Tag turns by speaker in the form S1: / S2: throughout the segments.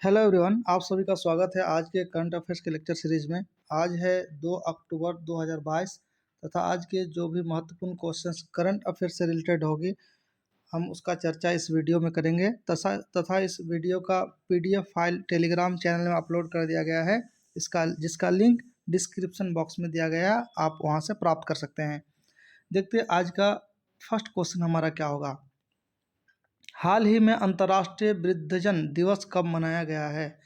S1: Hello everyone, आप सभी का स्वागत है आज के करंट अफेयर्स के लेक्चर सीरीज में। आज है 2 अक्टूबर 2022 तथा आज के जो भी महत्वपूर्ण क्वेश्चंस करंट अफेयर्स से रिलेटेड होगी हम उसका चर्चा इस वीडियो में करेंगे। तथा इस वीडियो का पीडीएफ फाइल टेलीग्राम चैनल में अपलोड कर दिया गया है, इसका जिसका लिंक डिस्क्रिप्शन बॉक्स में दिया गया है, आप वहाँ से प्राप्त कर सकते हैं। देखते हैं आज का फर्स्ट क्वेश्चन हमारा क्या होगा। हाल ही में अंतर्राष्ट्रीय वृद्धजन दिवस कब मनाया गया है?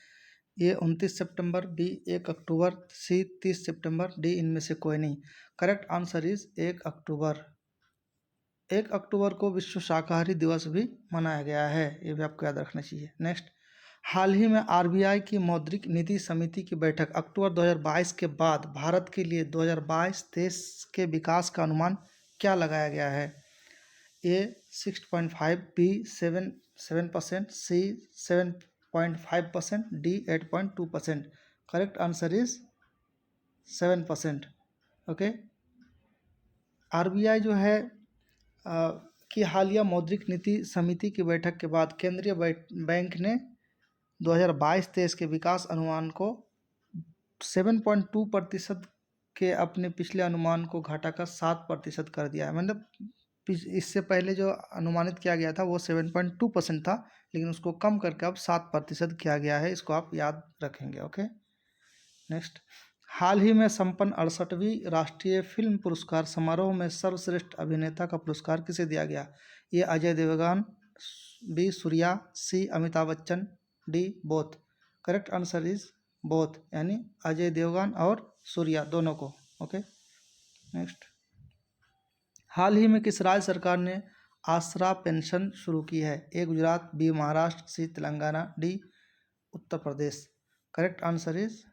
S1: ए 29 सितंबर, बी 1 अक्टूबर, सी 30 सितंबर, डी इनमें से कोई नहीं। करेक्ट आंसर इज 1 अक्टूबर। 1 अक्टूबर को विश्व शाकाहारी दिवस भी मनाया गया है, ये भी आपको याद रखना चाहिए। नेक्स्ट, हाल ही में आरबीआई की मौद्रिक नीति समिति की बैठक अक्टूबर 2022 के बाद भारत के लिए 2022-23 के विकास का अनुमान क्या लगाया गया है? A 6.5, B 7%, C 7.5%, D 8.2%। Correct answer is 7%। Okay, RBI जो है की हालिया मौद्रिक नीति समिति की बैठक के बाद केंद्रीय बैंक ने 2022-23 के विकास अनुमान को 7.2% के अपने पिछले अनुमान को घटाकर 7% कर दिया है। मतलब इससे पहले जो अनुमानित किया गया था वो 7.2% था, लेकिन उसको कम करके अब 7% किया गया है। इसको आप याद रखेंगे। ओके, नेक्स्ट, हाल ही में संपन्न 68वीं राष्ट्रीय फिल्म पुरस्कार समारोह में सर्वश्रेष्ठ अभिनेता का पुरस्कार किसे दिया गया? A Ajay Devgn, B Suriya, C Amitabh Bachchan, D both. Correct answer is both, यानी अजय देवगन और सूर्या दोनों को। ओके, नेक्स्ट, हाल ही में किस राज्य सरकार ने आसरा पेंशन शुरू की है? A Gujarat, B Maharashtra, C Telangana, D Uttar Pradesh. Correct answer is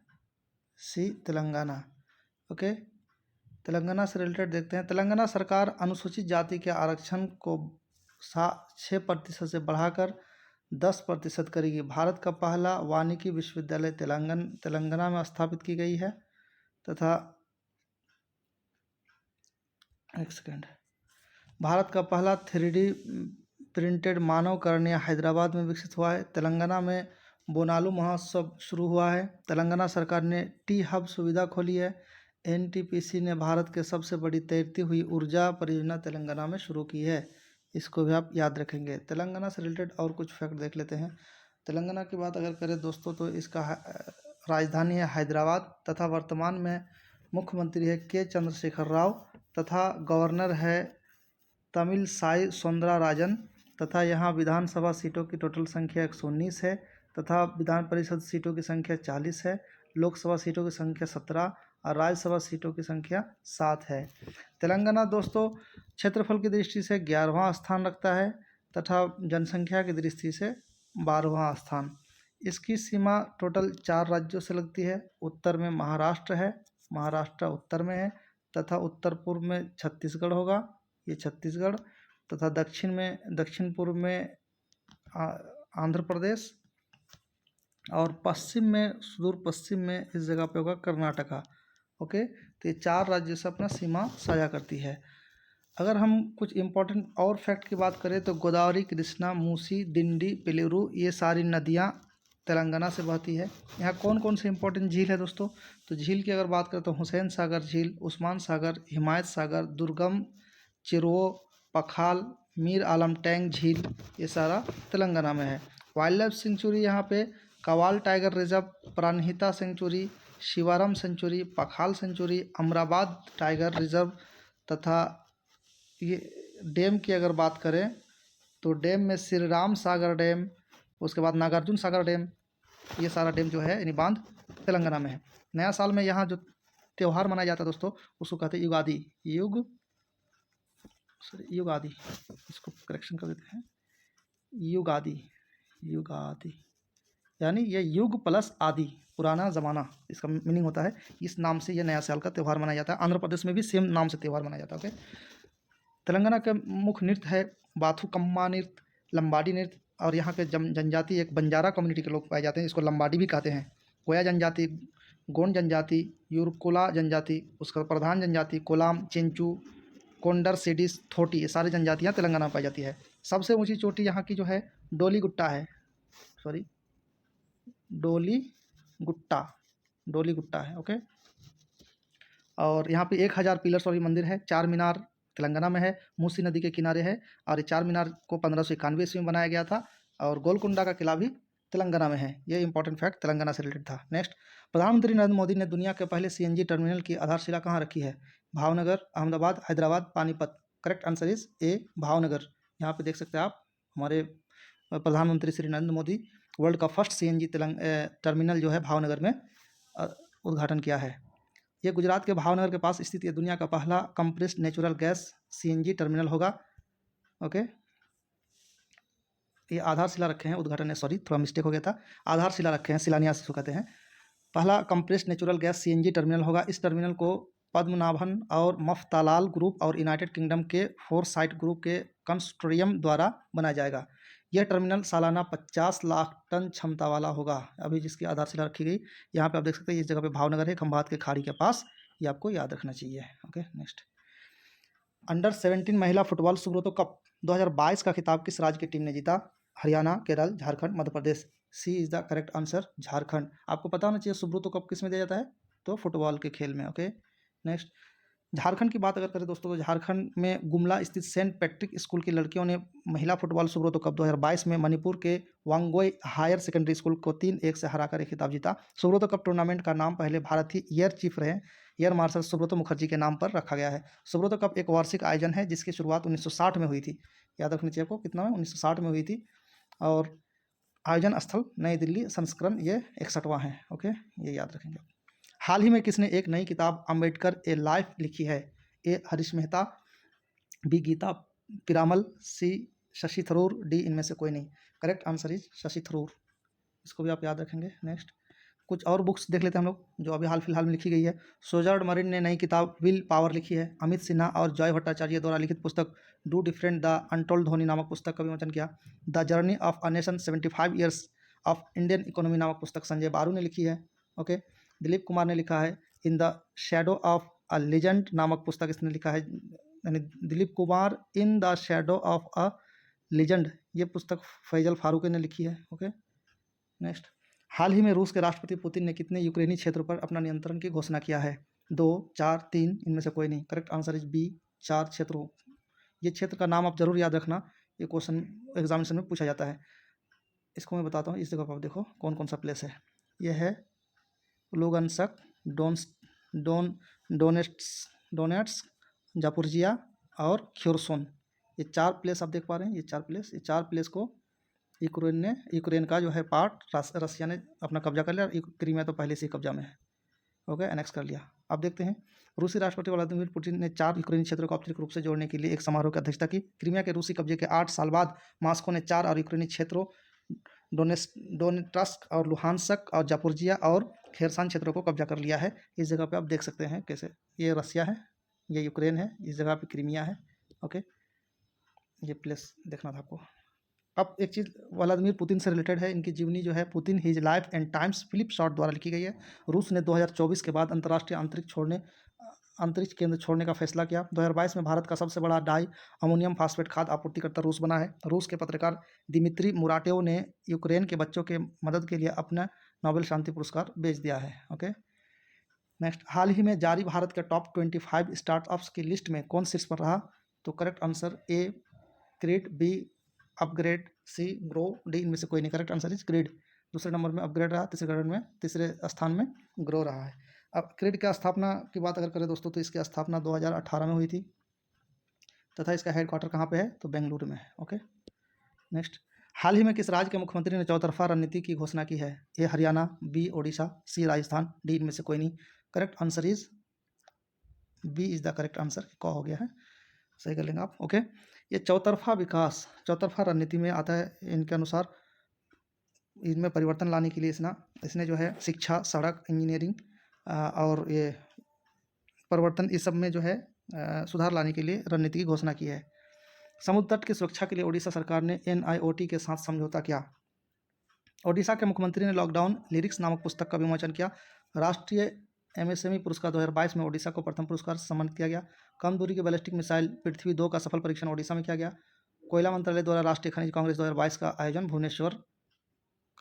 S1: C Telangana. Okay, Telangana से रिलेटेड देखते हैं। तेलंगाना सरकार अनुसूचित जाति के आरक्षण को 6% से बढ़ाकर 10% करेगी। भारत का पहला वानिकी विश्वविद्यालय तेलंगाना में स्थापित की गई है तथा एक सेकेंड, भारत का पहला 3D प्रिंटेड मानव कर्णिया हैदराबाद में विकसित हुआ है। तेलंगाना में बोनालू महोत्सव शुरू हुआ है। तेलंगाना सरकार ने टी हब सुविधा खोली है। एनटीपीसी ने भारत के सबसे बड़ी तैरती हुई ऊर्जा परियोजना तेलंगाना में शुरू की है। इसको भी आप याद रखेंगे। तेलंगाना से रिलेटेड और कुछ फैक्ट देख लेते हैं। तेलंगाना की बात अगर करें दोस्तों तो इसका राजधानी है हैदराबाद तथा वर्तमान में मुख्यमंत्री है के चंद्रशेखर राव तथा गवर्नर है तमिलसाई सौंदरराजन तथा यहाँ विधानसभा सीटों की टोटल संख्या 119 है तथा विधान परिषद सीटों की संख्या 40 है, लोकसभा सीटों की संख्या 17 और राज्यसभा सीटों की संख्या 7 है। तेलंगाना दोस्तों क्षेत्रफल की दृष्टि से 11वां स्थान रखता है तथा जनसंख्या की दृष्टि से 12वां स्थान। इसकी सीमा टोटल 4 राज्यों से लगती है। उत्तर में महाराष्ट्र है, महाराष्ट्र उत्तर में है तथा उत्तर पूर्व में छत्तीसगढ़ होगा, ये छत्तीसगढ़ तथा दक्षिण पूर्व में आंध्र प्रदेश और पश्चिम में सुदूर पश्चिम में इस जगह पे होगा कर्नाटका। ओके, तो ये 4 राज्यों से अपना सीमा साझा करती है। अगर हम कुछ इम्पोर्टेंट और फैक्ट की बात करें तो गोदावरी, कृष्णा, मूसी, डिंडी, पेलेरू ये सारी नदियाँ तेलंगाना से बहती है। यहाँ कौन कौन से इंपॉर्टेंट झील है दोस्तों? तो झील की अगर बात करें तो हुसैन सागर झील, उस्मान सागर, हिमायत सागर, दुर्गम, चिरवो, पखाल, मीर आलम टैंक झील, ये सारा तेलंगाना में है। वाइल्ड लाइफ सेंचुरी यहाँ पे Kawal tiger reserve, Pranahita sanctuary, Shivaram sanctuary, Pakhal sanctuary, Amrabad tiger reserve तथा ये डैम की अगर बात करें तो डैम में श्री राम सागर डैम, उसके बाद नागार्जुन सागर डैम, ये सारा डैम जो है यानी बांध तेलंगाना में है। नया साल में यहाँ जो त्यौहार मनाया जाता है दोस्तों उसको कहते हैं युगादि, इसको करेक्शन कर देते हैं, युगादि यानी ये युग प्लस आदि, पुराना ज़माना इसका मीनिंग होता है। इस नाम से ये नया साल का त्यौहार मनाया जाता है। आंध्र प्रदेश में भी सेम नाम से त्यौहार मनाया जाता है। ओके, तेलंगाना का मुख्य नृत्य है बाथुकम्मा नृत्य, लंबाडी नृत्य और यहाँ के जनजाति एक बंजारा कम्युनिटी के लोग पाए जाते हैं, इसको लंबाडी भी कहते हैं। कोया जनजाति, गोंड जनजाति, यूरकोला जनजाति, उसका प्रधान जनजाति कोलाम, चेंचू, कोंडर, सिडिस, थोटी, ये सारी जनजातियाँ तेलंगाना में पाई जाती है। सबसे ऊंची चोटी यहाँ की जो है डोली गुट्टा है, डोली गुट्टा है। ओके, और यहाँ पे 1000 पिलर्स वाली मंदिर है। चार मीनार तेलंगाना में है, मूसी नदी के किनारे है, और ये चार मीनार को 1591 ईस्वी में बनाया गया था, और गोलकुंडा का किला भी तेलंगाना में है। ये इंपॉर्टेंट फैक्ट तेलंगाना से रिलेटेड था। नेक्स्ट, प्रधानमंत्री नरेंद्र मोदी ने दुनिया के पहले सीएनजी टर्मिनल की आधारशिला कहाँ रखी है? Bhavnagar, Ahmedabad, Hyderabad, Panipat. Correct answer is ए, भावनगर। यहाँ पे देख सकते हैं आप, हमारे प्रधानमंत्री श्री नरेंद्र मोदी वर्ल्ड का फर्स्ट सीएनजी टर्मिनल जो है भावनगर में उद्घाटन किया है। ये गुजरात के भावनगर के पास स्थित ये दुनिया का पहला compressed natural gas CNG terminal होगा। ओके, ये आधारशिला रखे हैं, उद्घाटन है, सॉरी थोड़ा मिस्टेक हो गया था, आधारशिला रखे हैं, शिलान्यास इसको कहते हैं। पहला compressed natural gas CNG terminal होगा। इस टर्मिनल को पद्मनाभन और मफ्तालाल ग्रुप और यूनाइटेड किंगडम के फोरसाइट ग्रुप के कंसोर्टियम द्वारा बनाया जाएगा। यह टर्मिनल सालाना 50 लाख टन क्षमता वाला होगा। अभी जिसकी आधारशिला रखी गई, यहाँ पे आप देख सकते हैं, इस जगह पे भावनगर है, खंभात के खाड़ी के पास। ये आपको याद रखना चाहिए। ओके, नेक्स्ट, अंडर 17 महिला फुटबॉल सुब्रतो कप 2022 का खिताब किस राज्य की टीम ने जीता? Haryana, Kerala, Jharkhand, Madhya Pradesh. C is the correct answer, Jharkhand. आपको पता होना चाहिए सुब्रतो कप किस में दिया जाता है, तो फुटबॉल के खेल में। ओके, नेक्स्ट, झारखंड की बात अगर करें दोस्तों, तो झारखंड में गुमला स्थित सेंट पैट्रिक स्कूल की लड़कियों ने महिला फुटबॉल सुब्रतो कप 2022 में मणिपुर के वांगोई हायर सेकेंडरी स्कूल को 3-1 से हराकर एक खिताब जीता। सुब्रतो कप टूर्नामेंट का नाम पहले भारतीय एयर चीफ रहे एयर मार्शल सुब्रतो मुखर्जी के नाम पर रखा गया है। सुब्रतो कप एक वार्षिक आयोजन है जिसकी शुरुआत 1960 में हुई थी। याद रखनी चाहिए आपको, कितना में, 1960 में हुई थी, और आयोजन स्थल नई दिल्ली, संस्करण ये 61वां है। ओके, ये याद रखेंगे। हाल ही में किसने एक नई किताब अम्बेडकर ए लाइफ लिखी है? ए हरीश मेहता, बी गीता पिरामल, सी शशि थरूर, डी इनमें से कोई नहीं। Correct answer is Shashi Tharoor. इसको भी आप याद रखेंगे। नेक्स्ट, कुछ और बुक्स देख लेते हैं हम लोग जो अभी हाल फिलहाल में लिखी गई है। सोजर्ड मरीन ने नई किताब विल पावर लिखी है। अमित सिन्हा और जय भट्टाचार्य द्वारा लिखित पुस्तक do different the untold Dhoni नामक पुस्तक का विमोचन किया। The journey of a nation 75 years of Indian economy नामक पुस्तक संजय बारू ने लिखी है। ओके, दिलीप कुमार ने लिखा है in the shadow of a legend नामक पुस्तक इसने लिखा है, यानी Dilip Kumar in the shadow of a legend, ये पुस्तक फैजल फारूकी ने लिखी है। ओके, नेक्स्ट, हाल ही में रूस के राष्ट्रपति पुतिन ने कितने यूक्रेनी क्षेत्रों पर अपना नियंत्रण की घोषणा किया है? 2, 4, 3, इनमें से कोई नहीं। करेक्ट आंसर इज बी, 4 क्षेत्रों। ये क्षेत्र का नाम आप जरूर याद रखना, ये क्वेश्चन एग्जामिनेशन में पूछा जाता है। इसको मैं बताता हूँ, इस जगह पर आप देखो कौन कौन सा प्लेस है। यह है लुगंसक, डोनेट्स, जापुर्जिया और ख्योरसोन। ये 4 प्लेस आप देख पा रहे हैं, ये 4 प्लेस को यूक्रेन का जो है पार्ट रसिया ने अपना कब्जा कर लिया, और क्रीमिया तो पहले से ही कब्जा में है। ओके, एनेक्स कर लिया। अब देखते हैं, रूसी राष्ट्रपति व्लादिमीर पुतिन ने 4 यूक्रेनी क्षेत्रों को औपचारिक रूप से जोड़ने के लिए एक समारोह की अध्यक्षता की। क्रीमिया के रूसी कब्जे के 8 साल बाद मॉस्को ने 4 और यूक्रेनी क्षेत्रों डोनेट्स्क और लुहानस्क और जापोरिजिया और खेरसान क्षेत्रों को कब्जा कर लिया है। इस जगह पे आप देख सकते हैं कैसे, ये रसिया है, ये यूक्रेन है, इस जगह पे क्रीमिया है। ओके, ये प्लेस देखना था आपको। अब एक चीज़ व्लादिमीर पुतिन से रिलेटेड है, इनकी जीवनी जो है Putin his life and times Philip Short द्वारा लिखी गई है। रूस ने 2024 के बाद अंतर्राष्ट्रीय अंतरिक्ष केंद्र छोड़ने का फैसला किया। 2022 में भारत का सबसे बड़ा डाई अमोनियम फास्फेट खाद आपूर्तिकर्ता रूस बना है। रूस के पत्रकार दिमित्री मुराटेव ने यूक्रेन के बच्चों के मदद के लिए अपना नोबेल शांति पुरस्कार बेच दिया है। ओके, नेक्स्ट, हाल ही में जारी भारत के टॉप 25 स्टार्टअप्स की लिस्ट में कौन शीर्ष पर रहा? तो correct answer A Creed, B upgrade, C grow, D इनमें से कोई नहीं। Correct answer is Creed. दूसरे नंबर में अपग्रेड रहा, तीसरे स्थान में ग्रो रहा है। अब क्रीड की स्थापना की बात अगर करें दोस्तों, तो इसकी स्थापना 2018 में हुई थी, तथा इसका हेडक्वार्टर कहाँ पे है? तो बेंगलुरु में है। ओके, नेक्स्ट, हाल ही में किस राज्य के मुख्यमंत्री ने चौतरफा रणनीति की घोषणा की है? A Haryana, B Odisha, C Rajasthan, D इनमें से कोई नहीं। Correct answer is B is the correct answer. कौ हो गया है, सही कर लेंगे आप। ओके, ये चौतरफा विकास, चौतरफा रणनीति में आता है। इनके अनुसार इनमें परिवर्तन लाने के लिए इसने जो है शिक्षा, सड़क, इंजीनियरिंग और ये परिवर्तन, इस सब में जो है सुधार लाने के लिए रणनीति की घोषणा की है। समुद्र तट की सुरक्षा के लिए ओडिशा सरकार ने NIOT के साथ समझौता किया। ओडिशा के मुख्यमंत्री ने लॉकडाउन लिरिक्स नामक पुस्तक का विमोचन किया। राष्ट्रीय MSME पुरस्कार 2022 में ओडिशा को प्रथम पुरस्कार सम्मानित किया गया। कम दूरी की बैलिस्टिक मिसाइल पृथ्वी 2 का सफल परीक्षण ओडिशा में किया गया। कोयला मंत्रालय द्वारा राष्ट्रीय खनिज कांग्रेस 2022 का आयोजन भुवनेश्वर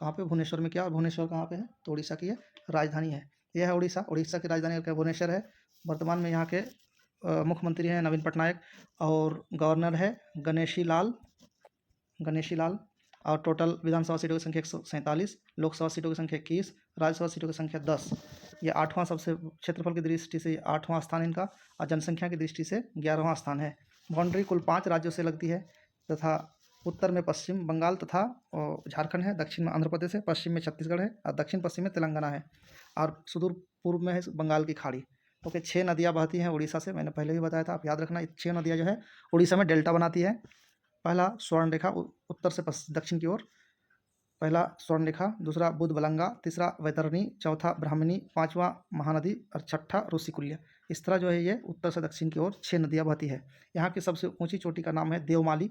S1: कहाँ पे, भुवनेश्वर में किया। और भुवनेश्वर कहाँ पे है, तो उड़ीसा की ये राजधानी है। यह है उड़ीसा। उड़ीसा की राजधानी भुवनेश्वर है। वर्तमान में यहाँ के मुख्यमंत्री हैं नवीन पटनायक, और गवर्नर है गणेशी लाल। और टोटल विधानसभा सीटों की संख्या 147, लोकसभा सीटों की संख्या 21, राज्यसभा सीटों की संख्या 10। ये 8वां सबसे, क्षेत्रफल की दृष्टि से 8वां स्थान इनका, और जनसंख्या की दृष्टि से 11वां स्थान है। बाउंड्री कुल 5 राज्यों से लगती है, तथा उत्तर में पश्चिम बंगाल तथा झारखंड है, दक्षिण में आंध्र प्रदेश है, पश्चिम में छत्तीसगढ़ है, और दक्षिण पश्चिम में तेलंगाना है, और सुदूर पूर्व में है बंगाल की खाड़ी। ओके, 6 नदियाँ बहती हैं उड़ीसा से, मैंने पहले भी बताया था, आप याद रखना। 6 नदियाँ जो है उड़ीसा में डेल्टा बनाती है। पहला स्वर्ण रेखा उत्तर से दक्षिण की ओर, पहला स्वर्ण रेखा, दूसरा बुधबलंगा, तीसरा वैतरणी, चौथा ब्राह्मणी, पांचवा महानदी, और छठा ऋषिकुल्य। इस तरह जो है ये उत्तर से दक्षिण की ओर 6 नदियाँ बहती है। यहाँ की सबसे ऊंची चोटी का नाम है देवमाली।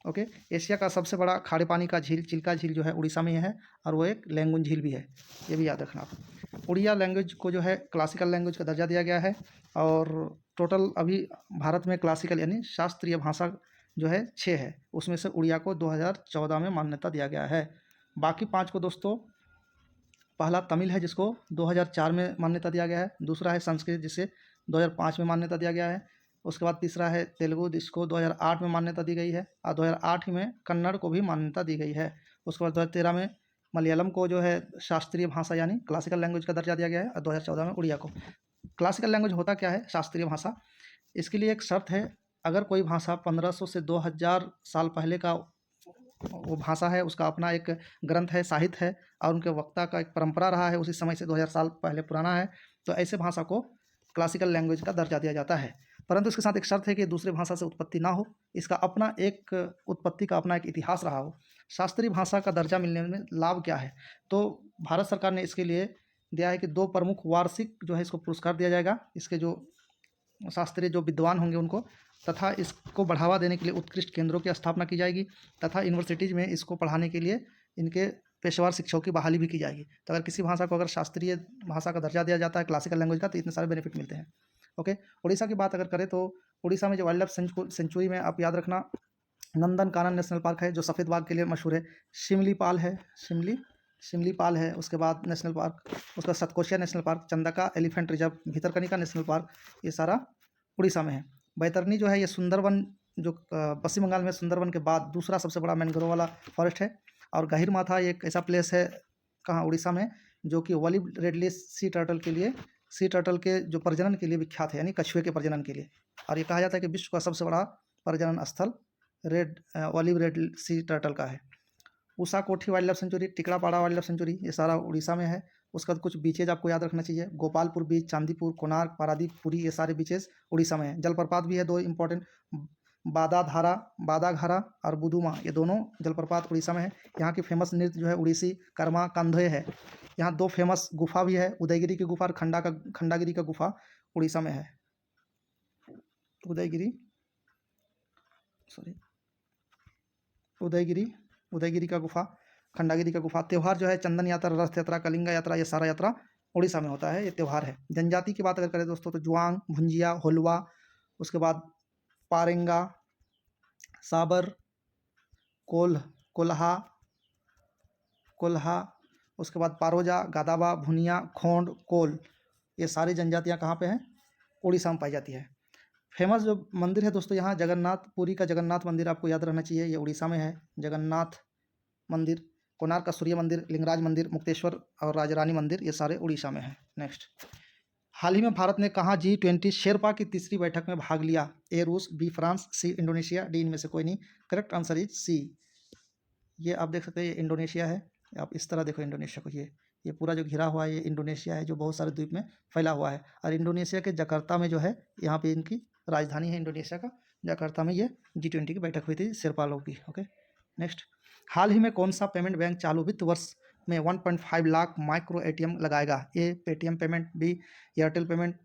S1: ओके, एशिया का सबसे बड़ा खारे पानी का झील चिल्का झील जो है उड़ीसा में है, और वो एक लैंगून झील भी है, ये भी याद रखना आप। उड़िया लैंग्वेज को जो है क्लासिकल लैंग्वेज का दर्जा दिया गया है, और टोटल अभी भारत में क्लासिकल यानी शास्त्रीय भाषा जो है 6 है, उसमें से उड़िया को 2014 में मान्यता दिया गया है। बाकी 5 को दोस्तों, पहला तमिल है जिसको 2004 में मान्यता दिया गया है, दूसरा है संस्कृत जिसे 2005 में मान्यता दिया गया है, उसके बाद तीसरा है तेलुगु जिसको 2008 में मान्यता दी गई है, और 2008 में कन्नड़ को भी मान्यता दी गई है। उसके बाद 2013 में मलयालम को जो है शास्त्रीय भाषा यानी क्लासिकल लैंग्वेज का दर्जा दिया गया है, और 2014 में उड़िया को। क्लासिकल लैंग्वेज होता क्या है, शास्त्रीय भाषा। इसके लिए एक शर्त है, अगर कोई भाषा 1500 से 2000 साल पहले का वो भाषा है, उसका अपना एक ग्रंथ है, साहित्य है, और उनके वक्ता का एक परंपरा रहा है उसी समय से 2000 साल पहले पुराना है, तो ऐसे भाषा को क्लासिकल लैंग्वेज का दर्जा दिया जाता है। परंतु इसके साथ एक शर्त है कि दूसरे भाषा से उत्पत्ति ना हो, इसका अपना एक उत्पत्ति का अपना एक इतिहास रहा हो। शास्त्रीय भाषा का दर्जा मिलने में लाभ क्या है, तो भारत सरकार ने इसके लिए दिया है कि 2 प्रमुख वार्षिक जो है इसको पुरस्कार दिया जाएगा, इसके जो शास्त्रीय जो विद्वान होंगे उनको, तथा इसको बढ़ावा देने के लिए उत्कृष्ट केंद्रों की स्थापना की जाएगी, तथा यूनिवर्सिटीज़ में इसको पढ़ाने के लिए इनके पेशेवर शिक्षकों की बहाली भी की जाएगी। तो अगर किसी भाषा को अगर शास्त्रीय भाषा का दर्जा दिया जाता है क्लासिकल लैंग्वेज का, तो इतने सारे बेनिफिट मिलते हैं। ओके, उड़ीसा की बात अगर करें तो उड़ीसा में जो वाइल्ड लाइफ सेंचुरी में आप याद रखना, नंदन कानन नेशनल पार्क है जो सफ़ेद बाघ के लिए मशहूर है, शिमलीपाल है, उसके बाद नेशनल पार्क, उसके बाद Satkosia national park, Chandaka elephant reserve, Bhitarkanika national park, ये सारा उड़ीसा में है। बैतरनी जो है ये सुंदरवन, जो पश्चिम बंगाल में सुंदरवन के बाद दूसरा सबसे बड़ा मैंग्रोव वाला फॉरेस्ट है। और गहिरमाथा एक ऐसा प्लेस है कहाँ, उड़ीसा में, जो कि ऑलिव रेडली सी टर्टल के जो प्रजनन के लिए विख्यात है, यानी कछुए के प्रजनन के लिए। और ये कहा जाता है कि विश्व का सबसे बड़ा प्रजनन स्थल ऑलिव रेड सी टर्टल का है। Usha Kothi wildlife sanctuary, Tikarpada wildlife sanctuary, ये सारा उड़ीसा में है। उसका कुछ बीचेज आपको याद रखना चाहिए, गोपालपुर बीच, चांदीपुर, कोणार्क, पारादीप, पुरी, ये सारे बीचेस उड़ीसा में है। जलप्रपात भी है 2 इंपॉर्टेंट, बादाघारा और बुदुमा, ये दोनों जलप्रपात उड़ीसा में है। यहाँ की फेमस नृत्य जो है उड़ीसी कर्मा कांधोय है। यहाँ 2 फेमस गुफा भी है, उदयगिरी की गुफा और खंडागिरी का गुफा उड़ीसा में है। उदयगिरी का गुफा, खंडागिरी का गुफा। त्यौहार जो है चंदन यात्रा, रथ यात्रा, कलिंगा यात्रा, ये सारा यात्रा उड़ीसा में होता है, ये त्यौहार है। जनजाति की बात अगर करें दोस्तों तो जुआंग, भुंजिया, होलवा, उसके बाद पारेंगा, साबर, कोल्हा, उसके बाद पारोजा, गादाबा, भुनिया, खोंड, कोल, ये सारी जनजातियाँ कहाँ पे हैं, उड़ीसा में पाई जाती है। फेमस जो मंदिर है दोस्तों यहाँ जगन्नाथ, पुरी का जगन्नाथ मंदिर आपको याद रहना चाहिए, ये उड़ीसा में है। जगन्नाथ मंदिर, कोणार्क का सूर्य मंदिर, लिंगराज मंदिर, मुक्तेश्वर और राजरानी मंदिर, ये सारे उड़ीसा में है। नेक्स्ट, हाल ही में भारत ने कहाँ G20 शेरपा की तीसरी बैठक में भाग लिया? ए रूस, B France, C Indonesia, D इनमें से कोई नहीं। Correct answer is C. ये आप देख सकते हैं, ये इंडोनेशिया है। आप इस तरह देखो इंडोनेशिया को, ये पूरा जो घिरा हुआ है ये इंडोनेशिया है, जो बहुत सारे द्वीप में फैला हुआ है। और इंडोनेशिया के जकार्ता में जो है, यहाँ पे इनकी राजधानी है इंडोनेशिया का, जकार्ता में ये G20 की बैठक हुई थी शेरपा लोग की। ओके, नेक्स्ट, हाल ही में कौन सा पेमेंट बैंक चालू वित्त वर्ष में 1.5 लाख माइक्रो ATM लगाएगा? A Paytm payment, B Airtel payment,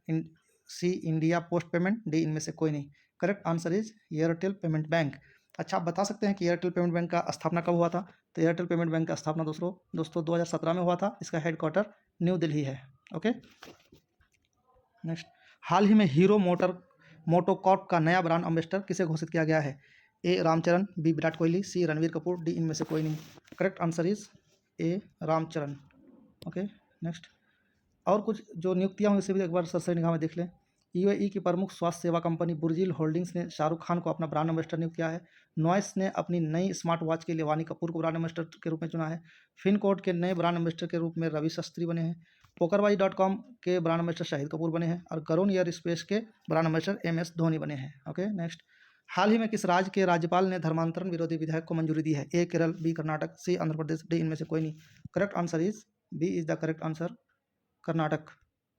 S1: C India post payment, D इनमें से कोई नहीं। Correct answer is Airtel payment bank. अच्छा, आप बता सकते हैं कि एयरटेल पेमेंट बैंक का स्थापना कब हुआ था? तो एयरटेल पेमेंट बैंक का स्थापना दोस्तों 2017 में हुआ था। इसका हेडक्वार्टर न्यू दिल्ली है। ओके, नेक्स्ट, हाल ही में हीरो मोटोकॉर्प का नया ब्रांड एम्बेसडर किसे घोषित किया गया है? A Ram Charan, B Virat Kohli, C Ranveer Kapoor, D इनमें से कोई नहीं। Correct answer is A Ram Charan. Okay next. और कुछ जो नियुक्तियां हुई उसे भी एक बार सरसरी निगाह में देख लें। यूएई की प्रमुख स्वास्थ्य सेवा कंपनी बुर्जिल होल्डिंग्स ने शाहरुख खान को अपना ब्रांड एम्बेसडर नियुक्त किया है। नॉइस ने अपनी नई स्मार्ट वॉच के लिए वानी कपूर को ब्रांड एम्बेसडर के रूप में चुना है। फिनकोड के नए ब्रांड एम्बेसडर के रूप में रवि शास्त्री बने हैं। पोकरबाजी.com के ब्रांड एम्बेसडर शाहिद कपूर बने हैं और गरुण एयर स्पेस के brand ambassador M S Dhoni बने हैं। Okay next. हाल ही में किस राज्य के राज्यपाल ने धर्मांतरण विरोधी विधेयक को मंजूरी दी है? A Kerala, B Karnataka, C Andhra Pradesh, D इनमें से कोई नहीं। Correct answer is B is the correct answer, Karnataka.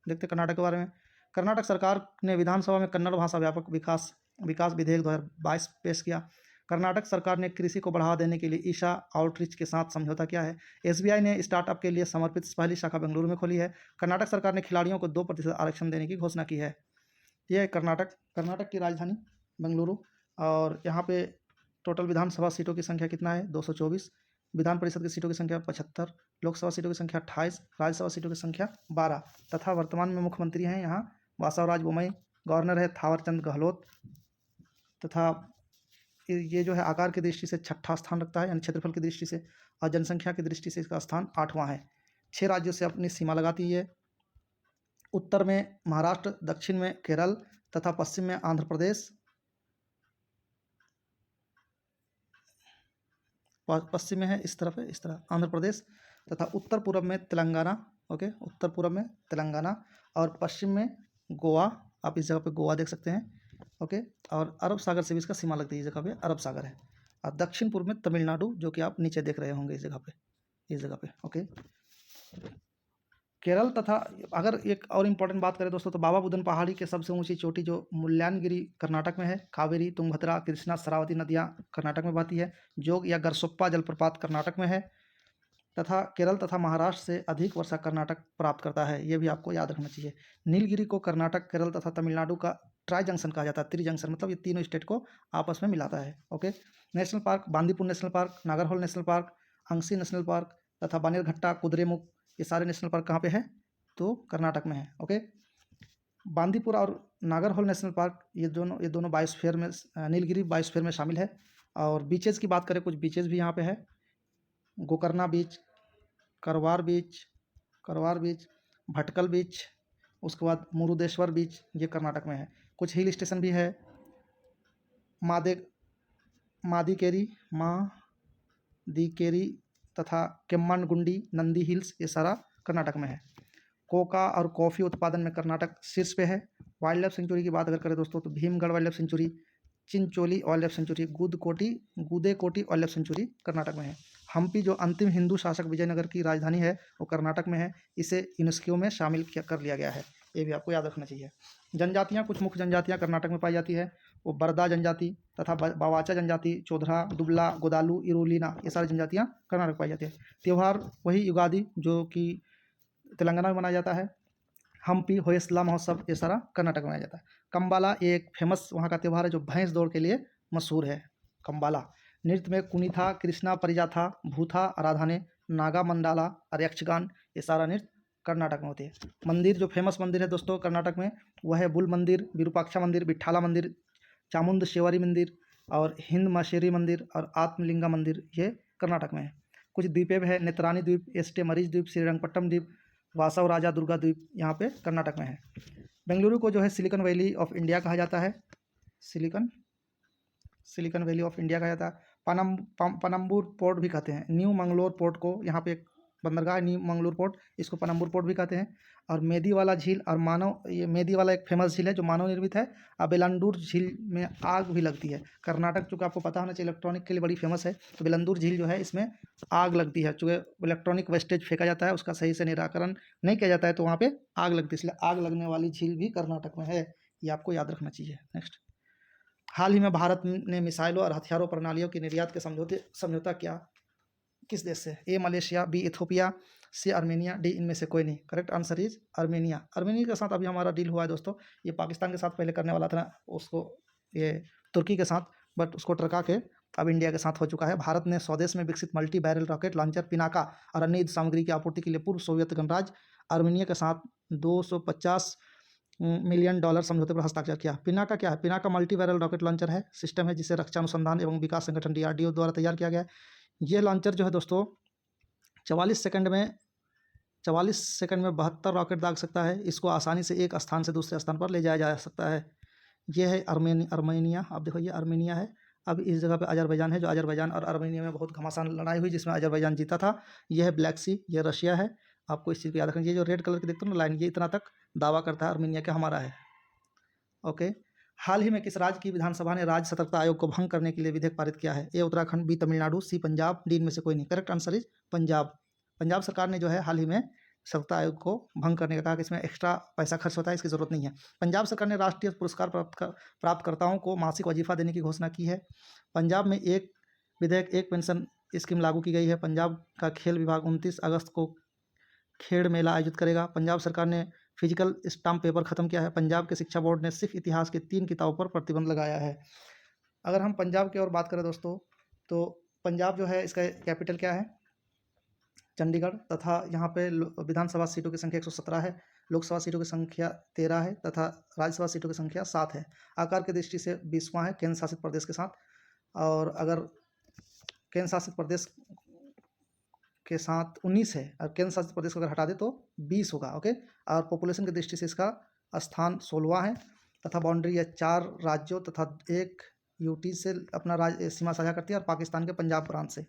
S1: देखते कर्नाटक के बारे में। कर्नाटक सरकार ने विधानसभा में कन्नड़ भाषा व्यापक विकास विकास विधेयक 2022 पेश किया। कर्नाटक सरकार ने कृषि को बढ़ावा देने के लिए ईशा आउटरीच के साथ समझौता किया है। एसबीआई ने स्टार्टअप के लिए समर्पित पहली शाखा बेंगलुरु में खोली है। कर्नाटक सरकार ने खिलाड़ियों को 2% आरक्षण देने की घोषणा की है। यह कर्नाटक की राजधानी बेंगलुरु। और यहाँ पे टोटल विधानसभा सीटों की संख्या कितना है? 224। विधान परिषद की सीटों की संख्या 75, लोकसभा सीटों की संख्या 28, राज्यसभा सीटों की संख्या 12 तथा वर्तमान में मुख्यमंत्री हैं यहाँ वासवराज बोम्मई, गवर्नर है थावरचंद गहलोत तथा ये जो है आकार की दृष्टि से 6ठा स्थान रखता है, यानी क्षेत्रफल की दृष्टि से, और जनसंख्या की दृष्टि से इसका स्थान 8वां है। 6 राज्यों से अपनी सीमा लगाती है। उत्तर में महाराष्ट्र, दक्षिण में केरल तथा पश्चिम में आंध्र प्रदेश, पश्चिम में है इस तरफ है, इस तरह आंध्र प्रदेश, तथा उत्तर पूर्व में तेलंगाना। ओके, उत्तर पूर्व में तेलंगाना और पश्चिम में गोवा। आप इस जगह पे गोवा देख सकते हैं। ओके, और अरब सागर से भी इसका सीमा लगती है, इस जगह पे अरब सागर है। और दक्षिण पूर्व में तमिलनाडु, जो कि आप नीचे देख रहे होंगे इस जगह पे। ओके, केरल तथा अगर एक और इम्पोर्टेंट बात करें दोस्तों, तो बाबा बुदन पहाड़ी के सबसे ऊंची चोटी जो मुल्यानगिरी कर्नाटक में है। कावेरी, तुंगभद्रा, कृष्णा, शरावती नदियाँ कर्नाटक में बहती है। जोग या गरसोप्पा जलप्रपात कर्नाटक में है। तथा केरल तथा महाराष्ट्र से अधिक वर्षा कर्नाटक प्राप्त करता है, ये भी आपको याद रखना चाहिए। नीलगिरी को कर्नाटक, केरल तथा तमिलनाडु का ट्राई जंक्शन कहा जाता है। त्रिजंक्शन मतलब ये तीनों स्टेट को आपस में मिलाता है। Okay, national park Bandipur national park, Nagarhole national park, Anshi national park तथा बानेरघट्टा, कुद्रेमुख, ये सारे नेशनल पार्क कहाँ पे है? तो कर्नाटक में है। ओके, बांदीपुर और नागरहोल नेशनल पार्क ये दोनों बायोस्फीयर में, नीलगिरी बायोस्फीयर में शामिल है। और बीचेस की बात करें, कुछ बीचेस भी यहाँ पे है। गोकर्णा बीच, करवार बीच, भटकल बीच, उसके बाद मुरुदेश्वर बीच, ये कर्नाटक में है। कुछ हिल स्टेशन भी है, मादिकेरी तथा केम्मनगुंडी, नंदी हिल्स, ये सारा कर्नाटक में है। कोका और कॉफ़ी उत्पादन में कर्नाटक शीर्ष पे है। वाइल्ड लाइफ सेंचुरी की बात अगर करें दोस्तों, तो Bhimgad wildlife sanctuary, Chincholi wildlife sanctuary, Gudekote wildlife sanctuary Karnataka में है। हम्पी जो अंतिम हिंदू शासक विजयनगर की राजधानी है, वो कर्नाटक में है। इसे यूनेस्को में शामिल कर लिया गया है, ये भी आपको याद रखना चाहिए। जनजातियाँ, कुछ मुख्य जनजातियाँ कर्नाटक में पाई जाती है। वो बरदा जनजाति तथा बावाचा जनजाति, चोधरा, दुबला, गोदालू, इरोलिना, ये सारी जनजातियाँ कर्नाटक पाई जाती है। त्यौहार वही युगादि जो कि तेलंगाना में मनाया जाता है। हम्पी होयसला महोत्सव, ये सारा कर्नाटक में मनाया जाता है। कम्बाला ये एक फेमस वहाँ का त्यौहार है जो भैंस दौड़ के लिए मशहूर है, कम्बाला। नृत्य में कुनीथा, कृष्णा परिजाथा, भूथा, आराधने, नागा मंडाला और यक्षगान, ये सारा नृत्य कर्नाटक में होते हैं। मंदिर, जो फेमस मंदिर है दोस्तों कर्नाटक में, वह है बुल मंदिर, विरूपाक्षा मंदिर, विट्ठाला मंदिर, चामुंडेश्वरी मंदिर और हिंद मशेरी मंदिर और आत्मलिंगा मंदिर, ये कर्नाटक में है। कुछ द्वीपें है, नेत्रानी द्वीप, एस्टे मरीज द्वीप, श्रीरंगपट्टम द्वीप, वासव राजा दुर्गा द्वीप, यहाँ पे कर्नाटक में है। बेंगलुरु को जो है सिलिकॉन वैली ऑफ इंडिया कहा जाता है। सिलिकॉन वैली ऑफ इंडिया कहा जाता है। पनम्बूर पोर्ट भी कहते हैं। न्यू मंगलोर पोर्ट को, यहाँ पे एक बंदरगाह है न्यू मंगलोर पोर्ट, इसको पनम्बूर पोर्ट भी कहते हैं। और मेदीवाला झील और ये मेदीवाला एक फेमस झील है जो मानव निर्मित है। और बेलंदूर झील में आग भी लगती है। कर्नाटक चूँकि आपको पता होना चाहिए इलेक्ट्रॉनिक के लिए बड़ी फेमस है, तो बेलंदूर झील जो है इसमें आग लगती है। चूँकि इलेक्ट्रॉनिक वेस्टेज फेंका जाता है, उसका सही से निराकरण नहीं किया जाता है, तो वहाँ पे आग लगती है, इसलिए आग लगने वाली झील भी कर्नाटक में है, ये आपको याद रखना चाहिए। नेक्स्ट, हाल ही में भारत ने मिसाइलों और हथियारों प्रणालियों के निर्यात के समझौता किया किस देश से? A Malaysia, B Ethiopia, C Armenia, D इनमें से कोई नहीं। Correct answer is Armenia. Armenia के साथ अभी हमारा डील हुआ है दोस्तों। ये पाकिस्तान के साथ पहले करने वाला था, उसको ये तुर्की के साथ, बट उसको टरका के अब इंडिया के साथ हो चुका है। भारत ने स्वदेश में विकसित multi barrel rocket launcher Pinaka और अन्य युद्ध सामग्री की आपूर्ति के लिए पूर्व सोवियत गणराज्य आर्मेनिया के साथ 250 मिलियन डॉलर समझौते पर हस्ताक्षर किया। पिनाका क्या है? Pinaka multi barrel rocket launcher है, सिस्टम है जिसे रक्षा अनुसंधान एवं विकास संगठन DRDO द्वारा तैयार किया गया है। यह लॉन्चर जो है दोस्तों 44 सेकंड में 72 रॉकेट दाग सकता है। इसको आसानी से एक स्थान से दूसरे स्थान पर ले जाया जा सकता है। यह है अर्मेनिया। आप देखो ये अर्मेनिया है। अब इस जगह पे अजरबैजान है, जो अजरबैजान और अर्मेनिया में बहुत घमासान लड़ाई हुई जिसमें अजरबैजान जीता था। यह है ब्लैक सी, ये रशिया है। आपको इस चीज़ को याद रखना। ये जो रेड कलर की देखते हो ना लाइन, ये इतना तक दावा करता है अर्मेनिया का हमारा है। ओके। हाल ही में किस राज्य की विधानसभा ने राज्य सतर्कता आयोग को भंग करने के लिए विधेयक पारित किया है? ए उत्तराखंड, बी तमिलनाडु, सी पंजाब, डी इनमें से कोई नहीं। Correct answer is Punjab. Punjab सरकार ने जो है हाल ही में सतर्कता आयोग को भंग करने का कहा कि इसमें एक्स्ट्रा पैसा खर्च होता है, इसकी ज़रूरत नहीं है। पंजाब सरकार ने राष्ट्रीय पुरस्कार प्राप्तकर्ताओं को मासिक वजीफा देने की घोषणा की है। पंजाब में एक विधेयक एक पेंशन स्कीम लागू की गई है। पंजाब का खेल विभाग 29 अगस्त को खेड़ मेला आयोजित करेगा। पंजाब सरकार ने फिजिकल स्टाम्प पेपर खत्म किया है। पंजाब के शिक्षा बोर्ड ने सिख इतिहास की 3 किताबों पर प्रतिबंध लगाया है। अगर हम पंजाब की ओर बात करें दोस्तों, तो पंजाब जो है इसका कैपिटल क्या है? चंडीगढ़। तथा यहाँ पे विधानसभा सीटों की संख्या 117 है, लोकसभा सीटों की संख्या 13 है तथा राज्यसभा सीटों की संख्या 7 है। आकार की दृष्टि से 20वां है केंद्र शासित प्रदेश के साथ। और अगर केंद्र शासित प्रदेश के साथ 19 है और केंद्र शासित प्रदेश को अगर हटा दे तो 20 होगा। ओके। और पॉपुलेशन की दृष्टि से इसका स्थान 16वां है तथा बाउंड्री है 4 राज्यों तथा 1 यूटी से अपना राज्य सीमा साझा करती है और पाकिस्तान के पंजाब प्रांत से।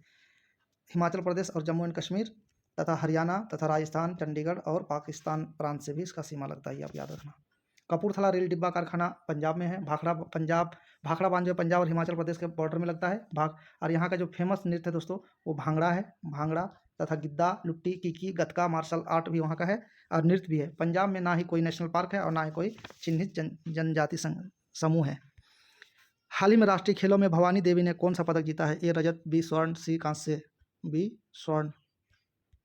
S1: हिमाचल प्रदेश और जम्मू एंड कश्मीर तथा हरियाणा तथा राजस्थान, चंडीगढ़ और पाकिस्तान प्रांत से भी इसका सीमा लगता है, आप याद रखना। कपूरथला रेल डिब्बा कारखाना पंजाब में है। भाखड़ा बांध जो पंजाब और हिमाचल प्रदेश के बॉर्डर में लगता है। और यहाँ का जो फेमस नृत्य है दोस्तों वो भांगड़ा है। भांगड़ा तथा गिद्दा, लुट्टी, किकी, गतका मार्शल आर्ट भी वहाँ का है और नृत्य भी है। पंजाब में ना ही कोई नेशनल पार्क है और ना ही कोई चिन्हित जनजाति समूह है। हाल ही में राष्ट्रीय खेलों में भवानी देवी ने कौन सा पदक जीता है? ए रजत, बी स्वर्ण, सी कांस्य, बी स्वर्ण।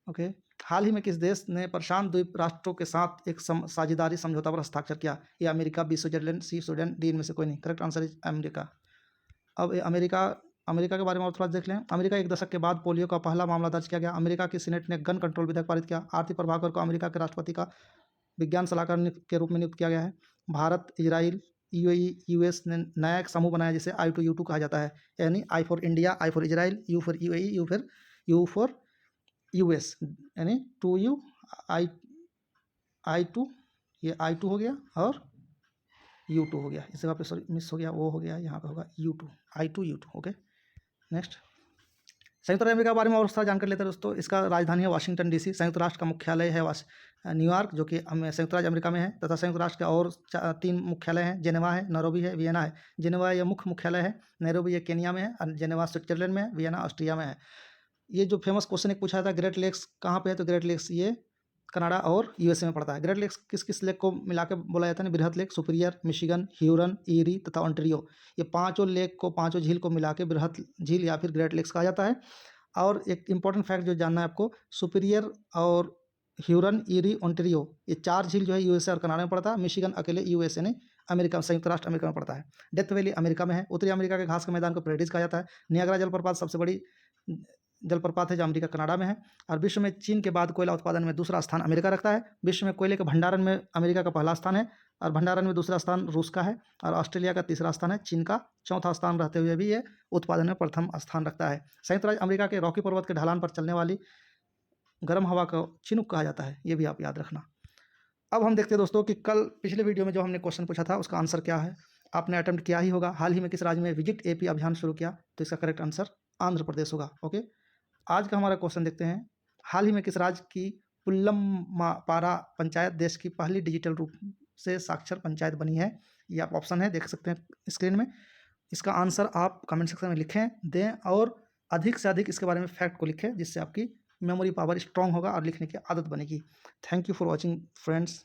S1: ओके। हाल ही में किस देश ने प्रशांत द्वीप राष्ट्रों के साथ एक साझेदारी समझौता पर हस्ताक्षर किया? A America, B Switzerland, C Sweden, D इनमें से कोई नहीं। Correct answer is America. अब अमेरिका के बारे में और थोड़ा देख लें। अमेरिका 1 दशक के बाद पोलियो का पहला मामला दर्ज किया गया। अमेरिका की सीनेट ने गन कंट्रोल विधेयक पारित किया। आरती प्रभाकर को अमेरिका के राष्ट्रपति का विज्ञान सलाहकार के रूप में नियुक्त किया गया है। भारत, इजराइल, UAE, US ने नया एक समूह बनाया जिसे I2U2 कहा जाता है। यानी I for India, I for Israel, U for UAE, U for US, यानी 2U I2, ये I2 हो गया और U2 हो गया। इस जगह पे सॉरी मिस हो गया, वो हो गया, यहाँ पे होगा U2, I2U2। ओके। नेक्स्ट, संयुक्त राज्य अमेरिका के बारे में और थोड़ा जानकारी लेते हैं दोस्तों। इसका राजधानी है वाशिंगटन DC। संयुक्त राष्ट्र का मुख्यालय है न्यूयॉर्क, जो कि संयुक्त राज्य अमेरिका में है। तथा संयुक्त राष्ट्र के और 3 मुख्यालय हैं। जेनेवा है, नैरोबी है, वियना है। जेनेवा ये मुख्य मुख्यालय है, नैरोबी ये केनिया में है और जेनेवा स्विट्जरलैंड में है, वियना ऑस्ट्रिया में है। ये जो फेमस क्वेश्चन एक पूछा था, ग्रेट लेक्स कहाँ पे है? तो ग्रेट लेक्स ये कनाडा और USA में पड़ता है। ग्रेट लेक्स किस किस लेक को मिला के बोला जाता है? बृहत lake, Superior, Michigan, Huron, Erie तथा ऑन्टेरियो। ये 5 लेक को, 5 झील को मिला के बृहत झील या फिर ग्रेट लेक्स कहा जाता है। और एक इंपॉर्टेंट फैक्ट जो जानना है आपको, सुपीरियर और ह्यूरन, ईरी, ऑन्टेरियो ये 4 झील जो है USA और कनाडा में पड़ता है। मिशिगन अकेले USA ने अमेरिका, संयुक्त राष्ट्र अमेरिका में पड़ता है। डेथ वैली अमेरिका में है। उत्तरी अमेरिका के घास के मैदान को प्रेरिस कहा जाता है। नियाग्रा जलप्रपात सबसे बड़ी जलप्रपात है जो अमेरिका कनाडा में है। और विश्व में चीन के बाद कोयला उत्पादन में दूसरा स्थान अमेरिका रखता है। विश्व में कोयले के भंडारण में अमेरिका का पहला स्थान है और भंडारण में दूसरा स्थान रूस का है। और ऑस्ट्रेलिया का तीसरा स्थान है। चीन का चौथा स्थान रहते हुए भी ये उत्पादन में प्रथम स्थान रखता है। संयुक्त राज्य अमेरिका के रॉकी पर्वत के ढलान पर चलने वाली गर्म हवा को चिनूक कहा जाता है, ये भी आप याद रखना। अब हम देखते हैं दोस्तों कि कल पिछले वीडियो में जो हमने क्वेश्चन पूछा था उसका आंसर क्या है। आपने अटेम्प्ट किया ही होगा। हाल ही में किस राज्य में विजिट AP अभियान शुरू किया? तो इसका करेक्ट आंसर आंध्र प्रदेश होगा। ओके। आज का हमारा क्वेश्चन देखते हैं। हाल ही में किस राज्य की पुल्लमपारा पंचायत देश की पहली डिजिटल रूप से साक्षर पंचायत बनी है? ये आप ऑप्शन है देख सकते हैं स्क्रीन में। इसका आंसर आप कमेंट सेक्शन में लिखें दें और अधिक से अधिक इसके बारे में फैक्ट को लिखें, जिससे आपकी मेमोरी पावर स्ट्रांग होगा और लिखने की आदत बनेगी। Thank you for watching friends.